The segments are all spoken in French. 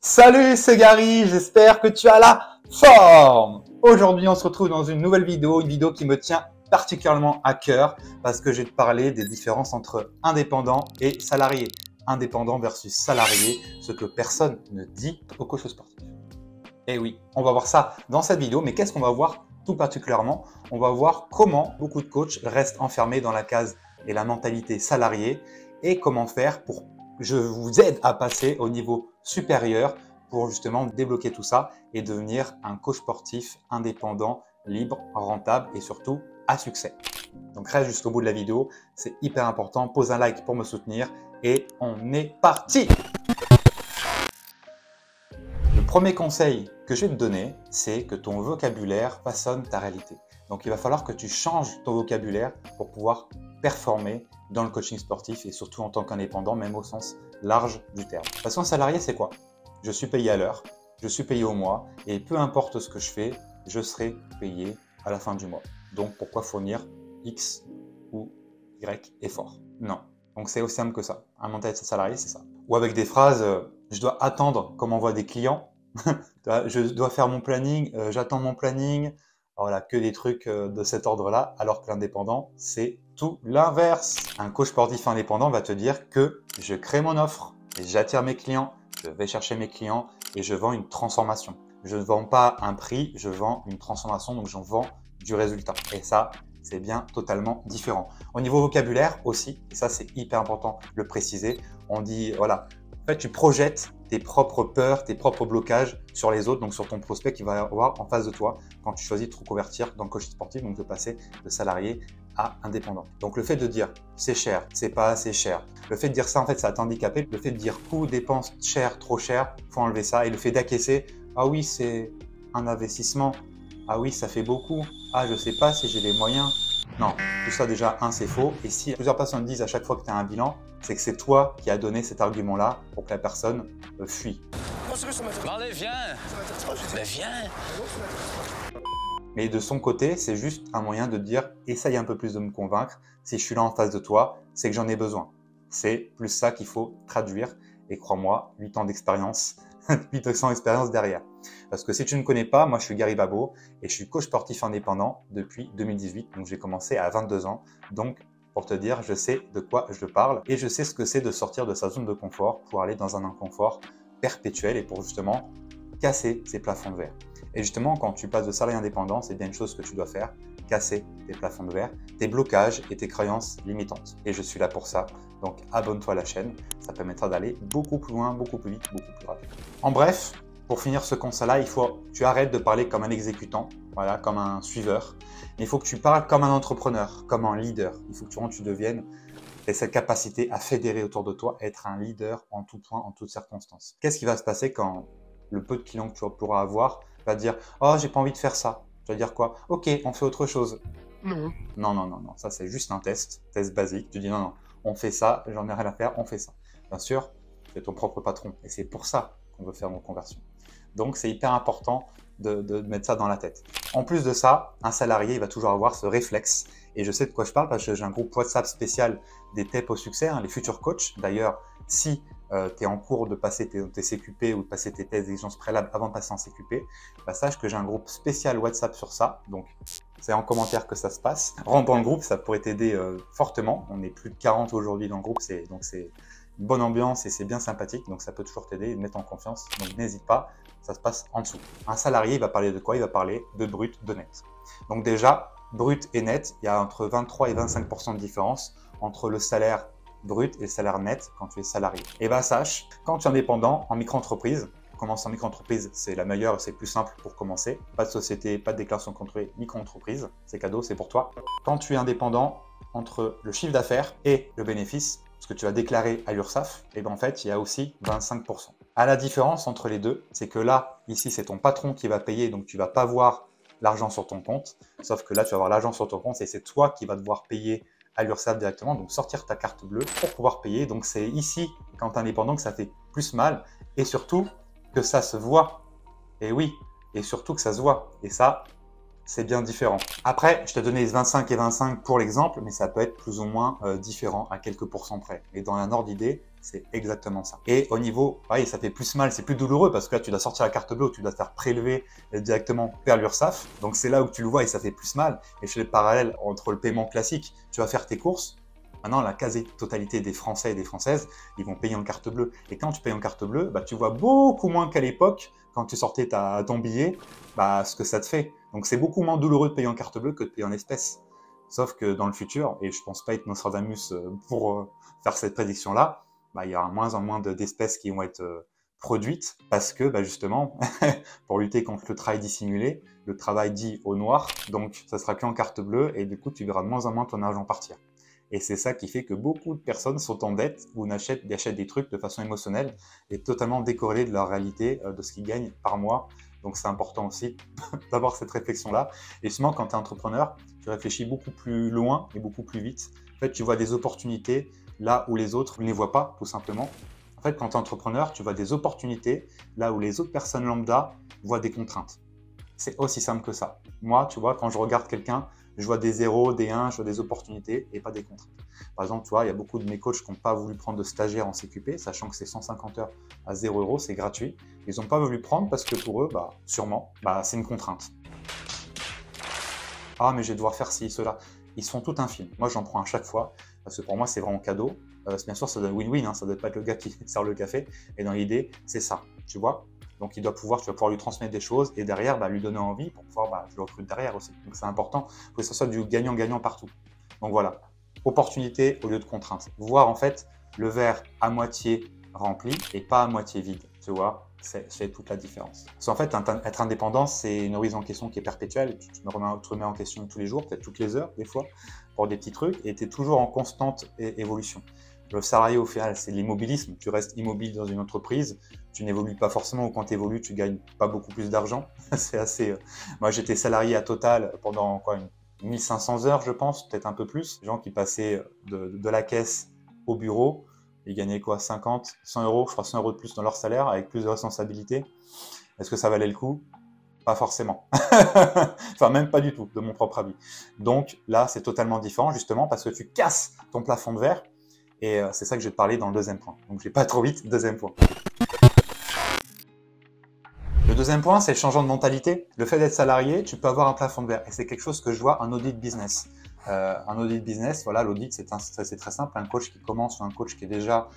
Salut, c'est Gary, j'espère que tu as la forme. Aujourd'hui, on se retrouve dans une nouvelle vidéo, une vidéo qui me tient particulièrement à cœur parce que je vais te parler des différences entre indépendant et salarié. Indépendant versus salarié, ce que personne ne dit au coach sportif. Et oui, on va voir ça dans cette vidéo, mais qu'est-ce qu'on va voir tout particulièrement? On va voir comment beaucoup de coachs restent enfermés dans la case et la mentalité salariée et comment faire pour je vous aide à passer au niveau supérieur pour justement débloquer tout ça et devenir un coach sportif indépendant, libre, rentable et surtout à succès. Donc reste jusqu'au bout de la vidéo, c'est hyper important. Pose un like pour me soutenir et on est parti! Le premier conseil que je vais te donner, c'est que ton vocabulaire façonne ta réalité. Donc il va falloir que tu changes ton vocabulaire pour pouvoir performer dans le coaching sportif et surtout en tant qu'indépendant, même au sens large du terme. Parce qu'un salarié, c'est quoi? Je suis payé à l'heure, je suis payé au mois et peu importe ce que je fais, je serai payé à la fin du mois. Donc pourquoi fournir X ou Y effort? Non. Donc c'est aussi simple que ça. Un mental de salarié, c'est ça. Ou avec des phrases, je dois attendre comme on voit des clients. Je dois faire mon planning, j'attends mon planning. Voilà, que des trucs de cet ordre-là, alors que l'indépendant, c'est tout l'inverse. Un coach sportif indépendant va te dire que je crée mon offre, j'attire mes clients, je vais chercher mes clients et je vends une transformation. Je ne vends pas un prix, je vends une transformation, donc j'en vends du résultat. Et ça, c'est bien totalement différent. Au niveau vocabulaire aussi, et ça c'est hyper important de le préciser, on dit, voilà, en fait tu projettes tes propres peurs, tes propres blocages sur les autres, donc sur ton prospect qui va avoir en face de toi quand tu choisis de te reconvertir dans le coaching sportif, donc de passer de salarié à indépendant. Donc le fait de dire c'est cher, c'est pas assez cher, le fait de dire ça en fait ça va t'handicaper, le fait de dire coût, dépense, cher, trop cher, faut enlever ça, et le fait d'acquiescer, ah oui c'est un investissement, ah oui ça fait beaucoup, ah je sais pas si j'ai les moyens. Non, tout ça déjà, c'est faux. Et si plusieurs personnes disent à chaque fois que tu as un bilan, c'est que c'est toi qui as donné cet argument-là pour que la personne fuit. Allez, viens! Mais viens! Mais de son côté, c'est juste un moyen de dire « essaye un peu plus de me convaincre. Si je suis là en face de toi, c'est que j'en ai besoin. » C'est plus ça qu'il faut traduire. Et crois-moi, 8 ans d'expérience, 8 ans d'expérience derrière. Parce que si tu ne me connais pas, moi je suis Gary Babo et je suis coach sportif indépendant depuis 2018. Donc j'ai commencé à 22 ans. Donc pour te dire, je sais de quoi je parle et je sais ce que c'est de sortir de sa zone de confort pour aller dans un inconfort perpétuel et pour justement casser ses plafonds de verre. Et justement, quand tu passes de salarié indépendant, c'est bien une chose que tu dois faire, casser tes plafonds de verre, tes blocages et tes croyances limitantes. Et je suis là pour ça. Donc abonne-toi à la chaîne, ça permettra d'aller beaucoup plus loin, beaucoup plus vite, beaucoup plus rapide. En bref, pour finir ce conseil-là, il faut que tu arrêtes de parler comme un exécutant, voilà, comme un suiveur. Il faut que tu parles comme un entrepreneur, comme un leader. Il faut que tu deviennes et cette capacité à fédérer autour de toi, à être un leader en tout point, en toutes circonstances. Qu'est-ce qui va se passer quand le peu de clients que tu pourras avoir va dire « Oh, j'ai pas envie de faire ça ». Tu vas dire quoi? « Ok, on fait autre chose ». Non. Non, non, non, non. Ça c'est juste un test basique. Tu dis « Non, non, on fait ça, j'en ai rien à faire, on fait ça ». Bien sûr, tu es ton propre patron et c'est pour ça qu'on veut faire nos conversions. Donc, c'est hyper important de mettre ça dans la tête. En plus de ça, un salarié il va toujours avoir ce réflexe. Et je sais de quoi je parle parce que j'ai un groupe WhatsApp spécial des TEP au succès, les futurs coachs. D'ailleurs, si tu es en cours de passer tes CQP ou de passer tes tests d'exigence préalable avant de passer en CQP, bah, sache que j'ai un groupe spécial WhatsApp sur ça. Donc, c'est en commentaire que ça se passe. Rentre dans le groupe, ça pourrait t'aider fortement. On est plus de 40 aujourd'hui dans le groupe, donc c'est une bonne ambiance et c'est bien sympathique, donc ça peut toujours t'aider et te mettre en confiance. Donc n'hésite pas, ça se passe en dessous. Un salarié, il va parler de quoi? Il va parler de brut, de net. Donc déjà, brut et net, il y a entre 23 et 25% de différence entre le salaire brut et le salaire net quand tu es salarié. Et bien sache, quand tu es indépendant en micro-entreprise, commence en micro-entreprise, c'est la meilleure, c'est plus simple pour commencer. Pas de société, pas de déclaration contrôlée, micro-entreprise, c'est cadeau, c'est pour toi. Quand tu es indépendant, entre le chiffre d'affaires et le bénéfice, ce que tu vas déclarer à l'URSSAF, et bien en fait, il y a aussi 25%. À la différence entre les deux, c'est que là, ici, c'est ton patron qui va payer, donc tu ne vas pas voir l'argent sur ton compte, sauf que là, tu vas avoir l'argent sur ton compte et c'est toi qui vas devoir payer à l'URSSAF directement, donc sortir ta carte bleue pour pouvoir payer. Donc c'est ici, quand tu es indépendant, que ça fait plus mal et surtout que ça se voit. Et oui, et surtout que ça se voit. Et ça, c'est bien différent. Après, je t'ai donné 25 et 25 pour l'exemple, mais ça peut être plus ou moins différent à quelques pourcents près. Et dans un ordre d'idée, c'est exactement ça. Et au niveau, oui, ça fait plus mal, c'est plus douloureux parce que là, tu dois sortir la carte bleue, tu dois te faire prélever directement vers l'URSSAF. Donc c'est là où tu le vois et ça fait plus mal. Et je fais le parallèle entre le paiement classique, tu vas faire tes courses. Maintenant, la quasi-totalité des Français et des Françaises, ils vont payer en carte bleue. Et quand tu payes en carte bleue, bah, tu vois beaucoup moins qu'à l'époque, quand tu sortais ton billet, bah, ce que ça te fait. Donc, c'est beaucoup moins douloureux de payer en carte bleue que de payer en espèces. Sauf que dans le futur, et je pense pas être Nostradamus pour faire cette prédiction-là, bah, il y aura moins en moins d'espèces qui vont être produites parce que, bah, justement, pour lutter contre le travail dissimulé, le travail dit au noir, donc ça sera qu'en carte bleue et du coup, tu verras de moins en moins ton argent partir. Et c'est ça qui fait que beaucoup de personnes sont en dette ou achètent des trucs de façon émotionnelle et totalement décorrélés de leur réalité, de ce qu'ils gagnent par mois. Donc c'est important aussi d'avoir cette réflexion-là. Et justement, quand tu es entrepreneur, tu réfléchis beaucoup plus loin et beaucoup plus vite. En fait, tu vois des opportunités là où les autres ne les voient pas, tout simplement. En fait, quand tu es entrepreneur, tu vois des opportunités là où les autres personnes lambda voient des contraintes. C'est aussi simple que ça. Moi, tu vois, quand je regarde quelqu'un, je vois des 0, des 1, je vois des opportunités et pas des contraintes. Par exemple, tu vois, il y a beaucoup de mes coachs qui n'ont pas voulu prendre de stagiaires en CQP, sachant que c'est 150 heures à 0 €, c'est gratuit. Ils n'ont pas voulu prendre parce que pour eux, bah, sûrement, bah, c'est une contrainte. Ah, mais je vais devoir faire ci, cela. Ils sont tout infimes. Moi, j'en prends à chaque fois parce que pour moi, c'est vraiment cadeau. Bien sûr, ça doit être win-win, hein, ça ne doit pas être le gars qui sert le café. Et dans l'idée, c'est ça, tu vois. Donc, tu vas pouvoir lui transmettre des choses et derrière, bah, lui donner envie pour pouvoir, bah, je le recrute derrière aussi. Donc, c'est important. Il faut que ce soit du gagnant-gagnant partout. Donc, voilà. Opportunité au lieu de contrainte. Voir, en fait, le verre à moitié rempli et pas à moitié vide. Tu vois, c'est toute la différence. Parce qu'en fait, être indépendant, c'est une remise en question qui est perpétuelle. Tu te remets en question tous les jours, peut-être toutes les heures, des fois, pour des petits trucs. Et tu es toujours en constante évolution. Le salarié, au final, c'est l'immobilisme. Tu restes immobile dans une entreprise, tu n'évolues pas forcément, ou quand tu évolues, tu gagnes pas beaucoup plus d'argent. C'est assez. Moi, j'étais salarié à Total pendant quoi, 1500 heures, je pense, peut-être un peu plus. Des gens qui passaient de la caisse au bureau, ils gagnaient quoi, 50, 100 €, je crois 100 € de plus dans leur salaire, avec plus de responsabilités. Est-ce que ça valait le coup? Pas forcément. Enfin, même pas du tout, de mon propre avis. Donc là, c'est totalement différent, justement, parce que tu casses ton plafond de verre. Et c'est ça que je vais te parler dans le deuxième point. Donc, je vais pas trop vite, deuxième point. Le deuxième point, c'est le changement de mentalité. Le fait d'être salarié, tu peux avoir un plafond de verre. Et c'est quelque chose que je vois en audit business. Un audit business, voilà, l'audit, c'est très simple. Un coach qui commence ou un coach qui est déjà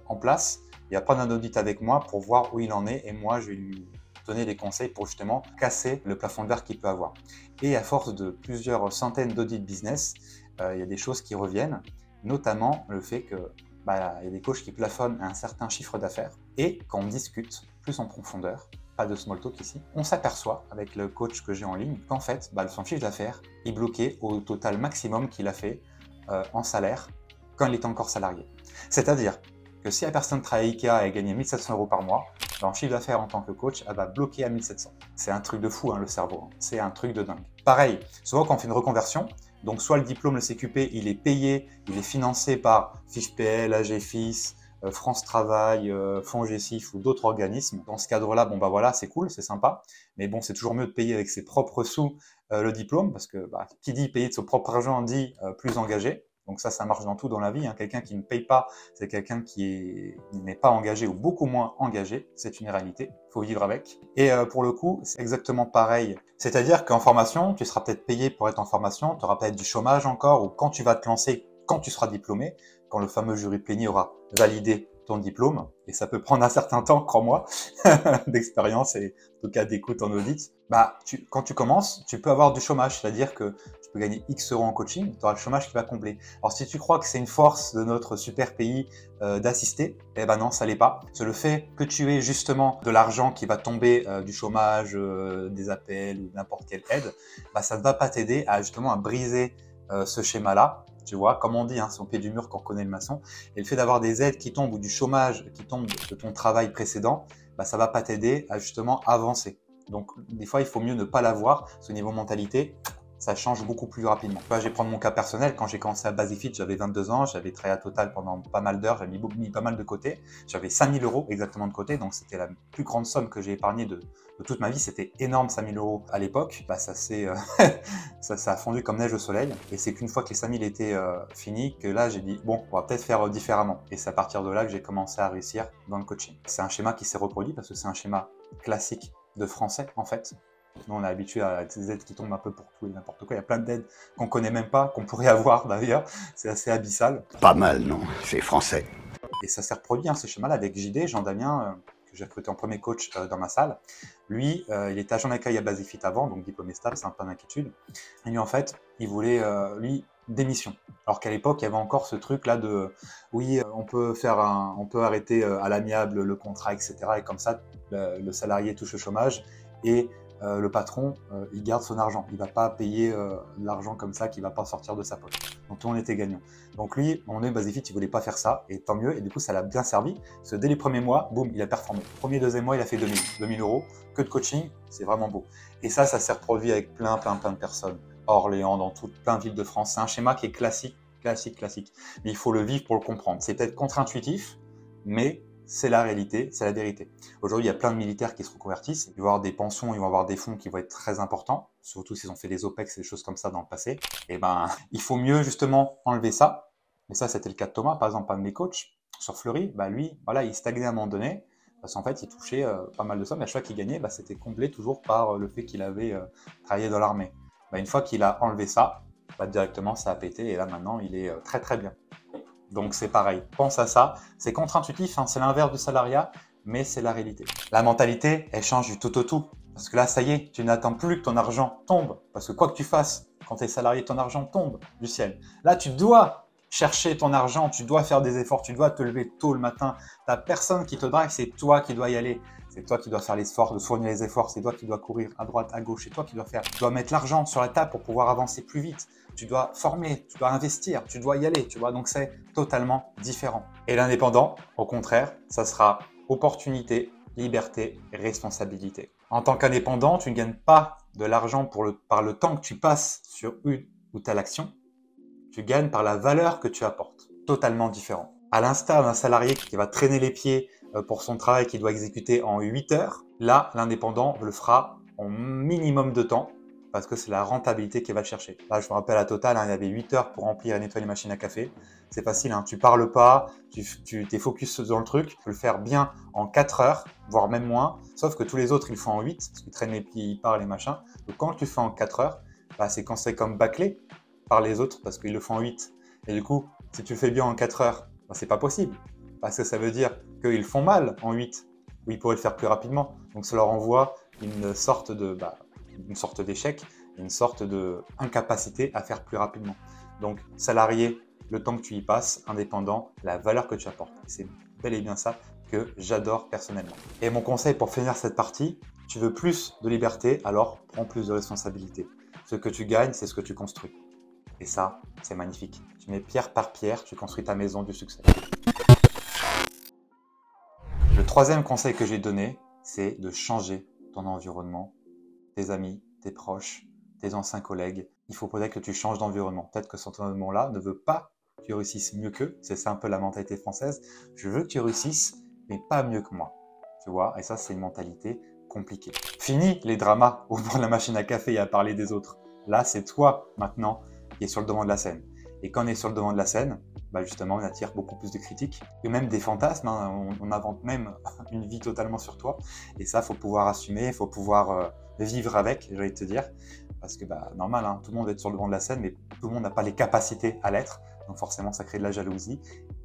en place, il va prendre un audit avec moi pour voir où il en est. Et moi, je vais lui donner des conseils pour justement casser le plafond de verre qu'il peut avoir. Et à force de plusieurs centaines d'audits business, il y a des choses qui reviennent. Notamment le fait que y a des coachs qui plafonnent à un certain chiffre d'affaires et quand on discute plus en profondeur, pas de small talk ici, on s'aperçoit avec le coach que j'ai en ligne qu'en fait son chiffre d'affaires est bloqué au total maximum qu'il a fait en salaire quand il était encore salarié. C'est-à-dire que si la personne travaille à Ikea et gagne 1700 € par mois, en chiffre d'affaires en tant que coach, elle va bloquer à 1700. C'est un truc de fou, hein, le cerveau. Hein. C'est un truc de dingue. Pareil, souvent quand on fait une reconversion, donc soit le diplôme, le CQP, il est payé, il est financé par FichePL, AGFIS, France Travail, FONGECIF ou d'autres organismes. Dans ce cadre-là, bon bah voilà, c'est cool, c'est sympa, mais bon, c'est toujours mieux de payer avec ses propres sous le diplôme, parce que qui dit payer de son propre argent dit plus engagé. Donc ça marche dans tout dans la vie. Hein. Quelqu'un qui ne paye pas, c'est quelqu'un qui n'est pas engagé ou beaucoup moins engagé. C'est une réalité. Il faut vivre avec. Et pour le coup, c'est exactement pareil. C'est-à-dire qu'en formation, tu seras peut-être payé pour être en formation. Tu auras peut-être du chômage encore ou quand tu vas te lancer, quand tu seras diplômé, quand le fameux jury plénier aura validé ton diplôme. Et ça peut prendre un certain temps, crois-moi, d'expérience et en tout cas d'écoute en audit. Quand tu commences, tu peux avoir du chômage. C'est-à-dire que tu peux gagner X € en coaching, tu auras le chômage qui va combler. Alors si tu crois que c'est une force de notre super pays d'assister, eh ben non, ça l'est pas. C'est le fait que tu aies justement de l'argent qui va tomber du chômage, des appels ou n'importe quelle aide, ça ne va pas t'aider à justement à briser ce schéma-là. Tu vois, comme on dit, hein, c'est au pied du mur qu'on connaît le maçon. Et le fait d'avoir des aides qui tombent ou du chômage qui tombe de ton travail précédent, ça va pas t'aider à justement avancer. Donc des fois, il faut mieux ne pas l'avoir. Ce niveau mentalité, ça change beaucoup plus rapidement. Je vais prendre mon cas personnel. Quand j'ai commencé à Basic-Fit, j'avais 22 ans, j'avais travaillé à Total pendant pas mal d'heures, j'avais mis pas mal de côté. J'avais 5000 € exactement de côté, donc c'était la plus grande somme que j'ai épargnée de toute ma vie. C'était énorme, 5000 € à l'époque. Bah, ça a fondu comme neige au soleil. Et c'est qu'une fois que les 5000 étaient finis, que là j'ai dit, bon, on va peut-être faire différemment. Et c'est à partir de là que j'ai commencé à réussir dans le coaching. C'est un schéma qui s'est reproduit parce que c'est un schéma classique de français en fait. Nous, on est habitué à des aides qui tombent un peu pour tout et n'importe quoi. Il y a plein d'aides qu'on connaît même pas, qu'on pourrait avoir d'ailleurs. C'est assez abyssal. Pas mal, non? C'est français. Et ça s'est reproduit, hein, ce schéma-là, avec JD, Jean Damien, que j'ai recruté en premier coach dans ma salle. Lui, il était agent d'accueil à Basic-Fit avant, donc diplômé stable, c'est un peu d'inquiétude. Et lui, en fait, il voulait, lui, démission. Alors qu'à l'époque, il y avait encore ce truc-là de, oui, on peut arrêter à l'amiable le contrat, etc. Et comme ça, le salarié touche le chômage et le patron, il garde son argent. Il ne va pas payer l'argent comme ça qui ne va pas sortir de sa poche. Donc tout le monde était gagnant. Donc lui, on est Basic-Fit, il ne voulait pas faire ça, et tant mieux. Et du coup, ça l'a bien servi. Parce que dès les premiers mois, boum, il a performé. Premier, deuxième mois, il a fait 2000 € que de coaching. C'est vraiment beau. Et ça s'est reproduit avec plein de personnes. Orléans, dans plein de villes de France. C'est un schéma qui est classique. Mais il faut le vivre pour le comprendre. C'est peut-être contre-intuitif, mais c'est la réalité, c'est la vérité. Aujourd'hui, il y a plein de militaires qui se reconvertissent. Ils vont avoir des pensions, ils vont avoir des fonds qui vont être très importants, surtout s'ils ont fait des OPEX et des choses comme ça dans le passé. Et ben, il faut mieux justement enlever ça. Et ça, c'était le cas de Thomas, par exemple, un de mes coachs sur Fleury. Bah lui, voilà, il stagnait à un moment donné parce qu'en fait, il touchait pas mal de sommes. Et à chaque fois qu'il gagnait, bah, c'était comblé toujours par le fait qu'il avait travaillé dans l'armée. Bah, une fois qu'il a enlevé ça, bah, directement, ça a pété. Et là, maintenant, il est très bien. Donc c'est pareil, pense à ça, c'est contre-intuitif, hein, c'est l'inverse du salariat, mais c'est la réalité. La mentalité, elle change du tout au tout. Parce que là, ça y est, tu n'attends plus que ton argent tombe. Parce que quoi que tu fasses, quand tu es salarié, ton argent tombe du ciel. Là, tu dois chercher ton argent, tu dois faire des efforts, tu dois te lever tôt le matin. Tu n'as personne qui te drague, c'est toi qui dois y aller. C'est toi qui dois faire l'effort, de fournir les efforts, c'est toi qui dois courir à droite, à gauche, c'est toi qui dois faire. Tu dois mettre l'argent sur la table pour pouvoir avancer plus vite. Tu dois former, tu dois investir, tu dois y aller, tu vois. Donc c'est totalement différent. Et l'indépendant, au contraire, ça sera opportunité, liberté, responsabilité. En tant qu'indépendant, tu ne gagnes pas de l'argent par le temps que tu passes sur une ou telle action. Tu gagnes par la valeur que tu apportes. Totalement différent. À l'instar d'un salarié qui va traîner les pieds pour son travail qu'il doit exécuter en 8 heures, là, l'indépendant le fera en minimum de temps parce que c'est la rentabilité qu'il va chercher. Là, je me rappelle à Total, hein, il y avait 8 heures pour remplir et nettoyer les machines à café. C'est facile, hein, tu parles pas, tu t'es focus dans le truc, tu peux le faire bien en 4 heures, voire même moins, sauf que tous les autres, ils le font en 8, parce qu'ils traînent les pieds, ils parlent, les machins. Donc quand tu le fais en 4 heures, bah, c'est quand c'est comme bâclé par les autres, parce qu'ils le font en 8. Et du coup, si tu le fais bien en 4 heures, bah, c'est pas possible, parce que ça veut dire qu'ils font mal en 8, ou ils pourraient le faire plus rapidement. Donc ça leur envoie une sorte d'échec, une sorte d'incapacité à faire plus rapidement. Donc salarié, le temps que tu y passes, indépendant, la valeur que tu apportes. C'est bel et bien ça que j'adore personnellement. Et mon conseil pour finir cette partie, tu veux plus de liberté, alors prends plus de responsabilité. Ce que tu gagnes, c'est ce que tu construis. Et ça, c'est magnifique. Tu mets pierre par pierre, tu construis ta maison du succès. Le troisième conseil que j'ai donné, c'est de changer ton environnement, tes amis, tes proches, tes anciens collègues. Il faut peut-être que tu changes d'environnement. Peut-être que cet environnement-là ne veut pas que tu réussisses mieux qu'eux. C'est ça un peu la mentalité française. Je veux que tu réussisses, mais pas mieux que moi. Tu vois, et ça, c'est une mentalité compliquée. Fini les dramas au bord de la machine à café et à parler des autres. Là, c'est toi, maintenant, qui es sur le devant de la scène. Et quand on est sur le devant de la scène, bah justement, on attire beaucoup plus de critiques et même des fantasmes. Hein. On invente même une vie totalement sur toi. Et ça, il faut pouvoir assumer, il faut pouvoir vivre avec, j'ai envie de te dire. Parce que, bah, normal, hein, tout le monde va être sur le devant de la scène, mais tout le monde n'a pas les capacités à l'être. Donc forcément, ça crée de la jalousie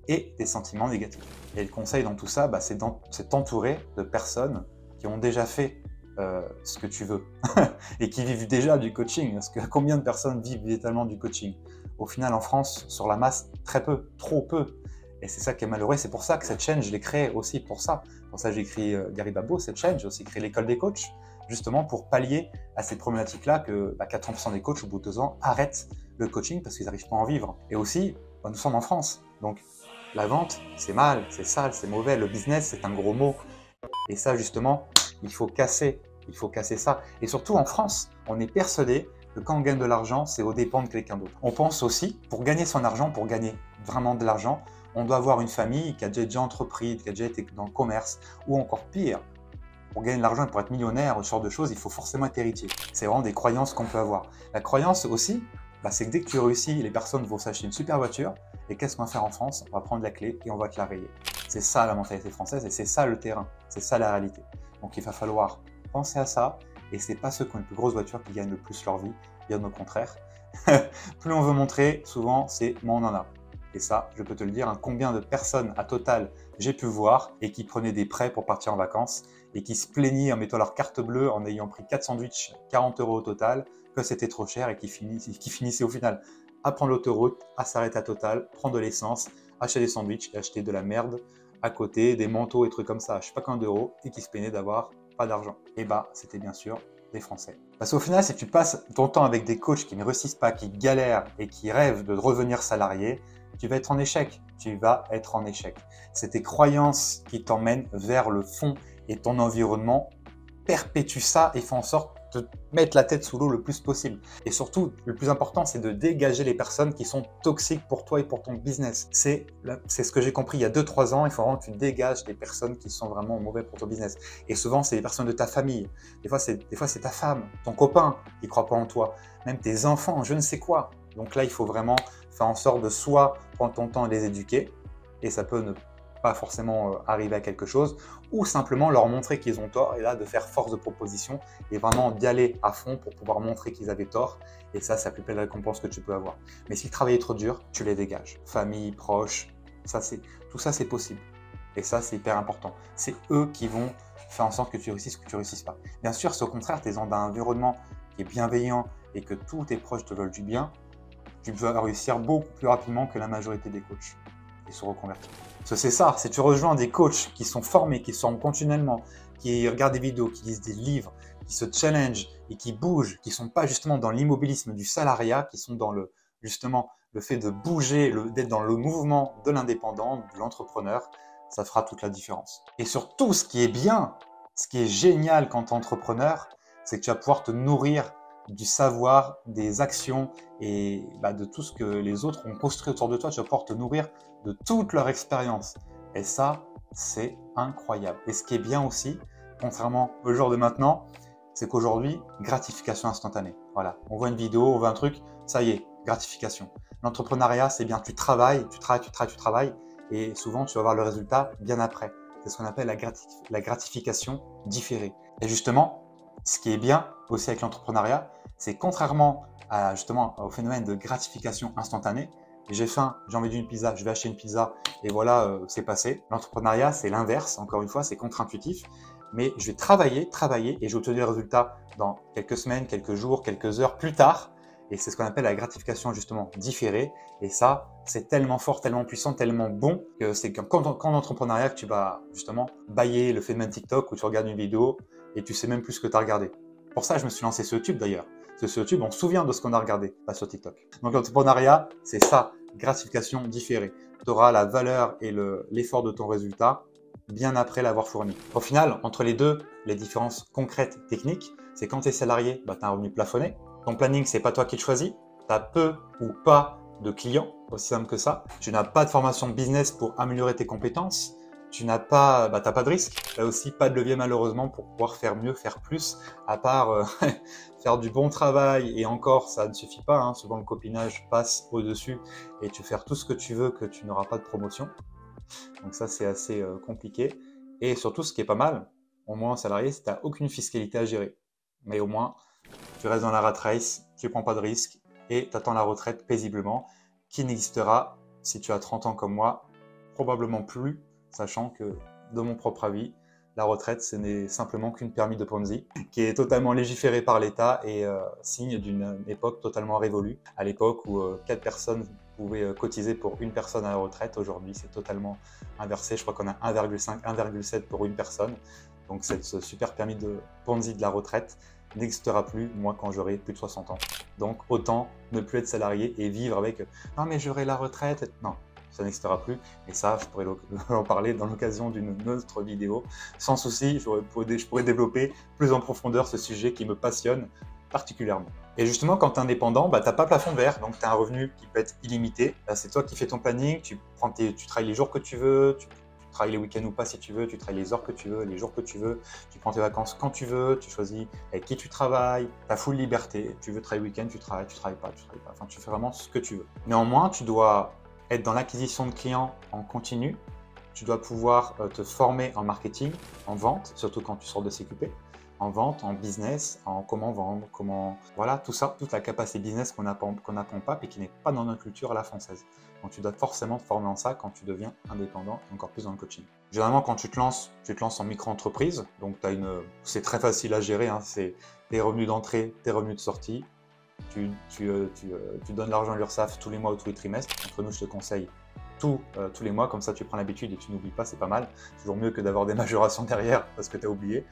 et des sentiments négatifs. Et le conseil dans tout ça, bah, c'est t'entourer de personnes qui ont déjà fait ce que tu veux et qui vivent déjà du coaching. Parce que combien de personnes vivent véritablement du coaching? Au final, en France, sur la masse, très peu, trop peu. Et c'est ça qui est malheureux. C'est pour ça que cette chaîne, je l'ai créée aussi pour ça. Pour ça, j'ai créé Gary Babo, cette chaîne. J'ai aussi créé l'école des coachs, justement pour pallier à ces problématiques-là que 80% des coachs, au bout de 2 ans, arrêtent le coaching parce qu'ils n'arrivent pas à en vivre. Et aussi, nous sommes en France. Donc, la vente, c'est mal, c'est sale, c'est mauvais. Le business, c'est un gros mot. Et ça, justement, il faut casser ça. Et surtout, en France, on est persuadé que quand on gagne de l'argent, c'est aux dépens de quelqu'un d'autre. On pense aussi, pour gagner son argent, pour gagner vraiment de l'argent, on doit avoir une famille qui a déjà entrepris, qui a déjà été dans le commerce, ou encore pire, pour gagner de l'argent et pour être millionnaire ou ce genre de choses, il faut forcément être héritier. C'est vraiment des croyances qu'on peut avoir. La croyance aussi, c'est que dès que tu réussis, les personnes vont s'acheter une super voiture, et qu'est-ce qu'on va faire en France? On va prendre la clé et on va te la rayer. C'est ça la mentalité française et c'est ça le terrain, c'est ça la réalité. Donc il va falloir penser à ça, et c'est pas ceux qui ont une plus grosse voiture qui gagnent le plus leur vie, bien au contraire. Plus on veut montrer, souvent c'est moins on en a. Et ça, je peux te le dire, combien de personnes à Total j'ai pu voir et qui prenaient des prêts pour partir en vacances et qui se plaignaient en mettant leur carte bleue en ayant pris 4 sandwichs, 40 € au total, que c'était trop cher et qui finissaient au final à prendre l'autoroute, à s'arrêter à Total, prendre de l'essence, acheter des sandwichs et acheter de la merde à côté, des manteaux et trucs comme ça, je sais pas combien d'euros, et qui se plaignaient d'avoir pas d'argent. Et c'était bien sûr des Français. Parce qu'au final, si tu passes ton temps avec des coachs qui ne réussissent pas, qui galèrent et qui rêvent de revenir salarié, tu vas être en échec. Tu vas être en échec. C'est tes croyances qui t'emmènent vers le fond et ton environnement perpétue ça et fait en sorte de te mettre la tête sous l'eau le plus possible. Et surtout, le plus important, c'est de dégager les personnes qui sont toxiques pour toi et pour ton business. C'est ce que j'ai compris il y a 2-3 ans. Il faut vraiment que tu dégages des personnes qui sont vraiment mauvaises pour ton business. Et souvent, c'est les personnes de ta famille. Des fois, c'est ta femme, ton copain qui ne croit pas en toi, même tes enfants, je ne sais quoi. Donc là, il faut vraiment faire en sorte de soit prendre ton temps et les éduquer, et ça peut ne pas forcément arriver à quelque chose, ou simplement leur montrer qu'ils ont tort, et là de faire force de proposition et vraiment d'y aller à fond pour pouvoir montrer qu'ils avaient tort, et ça, c'est la plus belle récompense que tu peux avoir. Mais si le travail est trop dur, tu les dégages. Famille, proches, tout ça c'est possible, et ça c'est hyper important. C'est eux qui vont faire en sorte que tu réussisses ou que tu ne réussisses pas. Bien sûr, si au contraire tu es dans un environnement qui est bienveillant et que tous tes proches te veulent du bien, tu vas réussir beaucoup plus rapidement que la majorité des coachs et se reconvertir. Parce que c'est ça, si tu rejoins des coachs qui sont formés, qui sont continuellement, qui regardent des vidéos, qui lisent des livres, qui se challenge et qui bougent, qui ne sont pas justement dans l'immobilisme du salariat, qui sont dans le fait de bouger, d'être dans le mouvement de l'indépendant, de l'entrepreneur, ça fera toute la différence. Et surtout, ce qui est bien, ce qui est génial quand tu es entrepreneur, c'est que tu vas pouvoir te nourrir du savoir, des actions et de tout ce que les autres ont construit autour de toi. Tu vas pouvoir te nourrir de toute leur expérience. Et ça, c'est incroyable. Et ce qui est bien aussi, contrairement au jour de maintenant, c'est qu'aujourd'hui, gratification instantanée. Voilà, on voit une vidéo, on voit un truc, ça y est, gratification. L'entrepreneuriat, c'est bien, tu travailles, et souvent, tu vas voir le résultat bien après. C'est ce qu'on appelle la gratification différée. Et justement, ce qui est bien aussi avec l'entrepreneuriat, c'est contrairement au phénomène de gratification instantanée, j'ai faim, j'ai envie d'une pizza, je vais acheter une pizza et voilà, c'est passé. L'entrepreneuriat, c'est l'inverse, encore une fois, c'est contre-intuitif, mais je vais travailler et je vais obtenir le résultat dans quelques semaines, quelques jours, quelques heures plus tard. Et c'est ce qu'on appelle la gratification justement différée. Et ça, c'est tellement fort, tellement puissant, tellement bon que c'est qu'en entrepreneuriat que tu vas justement bailler le phénomène TikTok où tu regardes une vidéo et tu sais même plus ce que tu as regardé. Pour ça, je me suis lancé sur YouTube d'ailleurs. Sur YouTube, on se souvient de ce qu'on a regardé, pas sur TikTok. Donc l'entrepreneuriat, c'est ça, gratification différée. Tu auras la valeur et l'effort de ton résultat bien après l'avoir fourni. Au final, entre les deux, les différences concrètes, techniques, c'est quand tu es salarié, tu as un revenu plafonné. Ton planning, c'est pas toi qui le choisis. Tu as peu ou pas de clients, aussi simple que ça. Tu n'as pas de formation business pour améliorer tes compétences. Tu n'as pas, t'as pas de risque. Tu n'as aussi pas de levier malheureusement pour pouvoir faire mieux, faire plus, à part faire du bon travail. Et encore, ça ne suffit pas. Hein. Souvent, le copinage passe au-dessus et tu fais tout ce que tu veux que tu n'auras pas de promotion. Donc ça, c'est assez compliqué. Et surtout, ce qui est pas mal, au moins en salarié, c'est que tu n'as aucune fiscalité à gérer. Mais au moins, tu restes dans la rat race, tu ne prends pas de risques et tu attends la retraite paisiblement, qui n'existera, si tu as 30 ans comme moi, probablement plus, sachant que, de mon propre avis, la retraite, ce n'est simplement qu'une permis de Ponzi, qui est totalement légiférée par l'État et signe d'une époque totalement révolue. À l'époque où 4 personnes pouvaient cotiser pour une personne à la retraite, aujourd'hui c'est totalement inversé. Je crois qu'on a 1,5, 1,7 pour une personne. Donc ce super permis de Ponzi de la retraite n'existera plus, moi, quand j'aurai plus de 60 ans. Donc autant ne plus être salarié et vivre avec « non mais j'aurai la retraite ». Non, ça n'existera plus. Et ça, je pourrais en parler dans l'occasion d'une autre vidéo. Sans souci, je pourrais développer plus en profondeur ce sujet qui me passionne particulièrement. Et justement, quand tu es indépendant, bah, tu n'as pas plafond de verre, donc tu as un revenu qui peut être illimité. Là, c'est toi qui fais ton planning, tu travailles les jours que tu veux, tu travailles les week-ends ou pas si tu veux, tu travailles les heures que tu veux, les jours que tu veux, tu prends tes vacances quand tu veux, tu choisis avec qui tu travailles, tu as full liberté. Tu veux travailler week-end, tu travailles pas, enfin tu fais vraiment ce que tu veux. Néanmoins, tu dois être dans l'acquisition de clients en continu, tu dois pouvoir te former en marketing, en vente, surtout quand tu sors de CQP, en vente, en business, en comment vendre, voilà, tout ça, toute la capacité business qu'on n'apprend pas et qui n'est pas dans notre culture à la française. Donc tu dois forcément te former en ça quand tu deviens indépendant, encore plus dans le coaching. Généralement, quand tu te lances en micro-entreprise, donc c'est très facile à gérer, hein, c'est tes revenus d'entrée, tes revenus de sortie. Tu donnes l'argent à l'URSSAF tous les mois ou tous les trimestres. Entre nous, je te conseille tous les mois, comme ça tu prends l'habitude et tu n'oublies pas, c'est pas mal. C'est toujours mieux que d'avoir des majorations derrière parce que tu as oublié.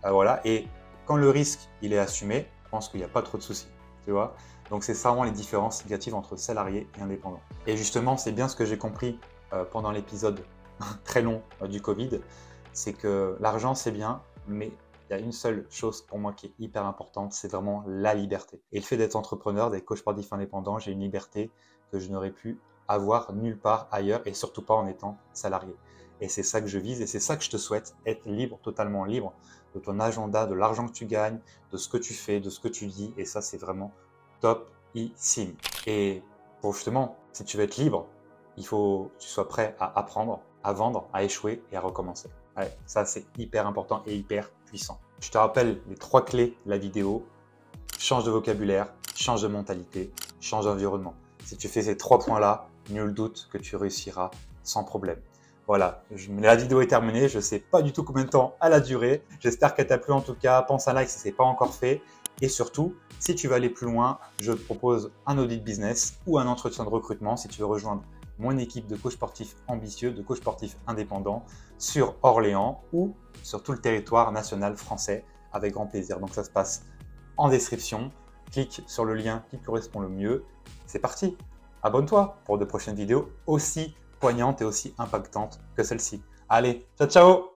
Voilà. Et quand le risque il est assumé, je pense qu'il n'y a pas trop de soucis. Tu vois. Donc c'est ça vraiment les différences significatives entre salarié et indépendant. Et justement, c'est bien ce que j'ai compris pendant l'épisode très long du Covid, c'est que l'argent c'est bien, mais il y a une seule chose pour moi qui est hyper importante, c'est vraiment la liberté. Et le fait d'être entrepreneur, d'être coach sportif indépendant, j'ai une liberté que je n'aurais pu avoir nulle part ailleurs et surtout pas en étant salarié. Et c'est ça que je vise et c'est ça que je te souhaite, être libre, totalement libre de ton agenda, de l'argent que tu gagnes, de ce que tu fais, de ce que tu dis. Et ça, c'est vraiment topissime. Et pour justement, si tu veux être libre, il faut que tu sois prêt à apprendre, à vendre, à échouer et à recommencer. Ouais, ça, c'est hyper important et hyper puissant. Je te rappelle les 3 clés de la vidéo. Change de vocabulaire, change de mentalité, change d'environnement. Si tu fais ces 3 points-là, nul doute que tu réussiras sans problème. Voilà, la vidéo est terminée. Je ne sais pas du tout combien de temps elle a duré. J'espère qu'elle t'a plu en tout cas. Pense à like si ce n'est pas encore fait. Et surtout, si tu veux aller plus loin, je te propose un audit business ou un entretien de recrutement si tu veux rejoindre mon équipe de coachs sportifs ambitieux, de coachs sportifs indépendants sur Orléans ou sur tout le territoire national français avec grand plaisir. Donc ça se passe en description. Clique sur le lien qui correspond le mieux. C'est parti. Abonne-toi pour de prochaines vidéos aussi poignantes et aussi impactantes que celle-ci. Allez, ciao ciao!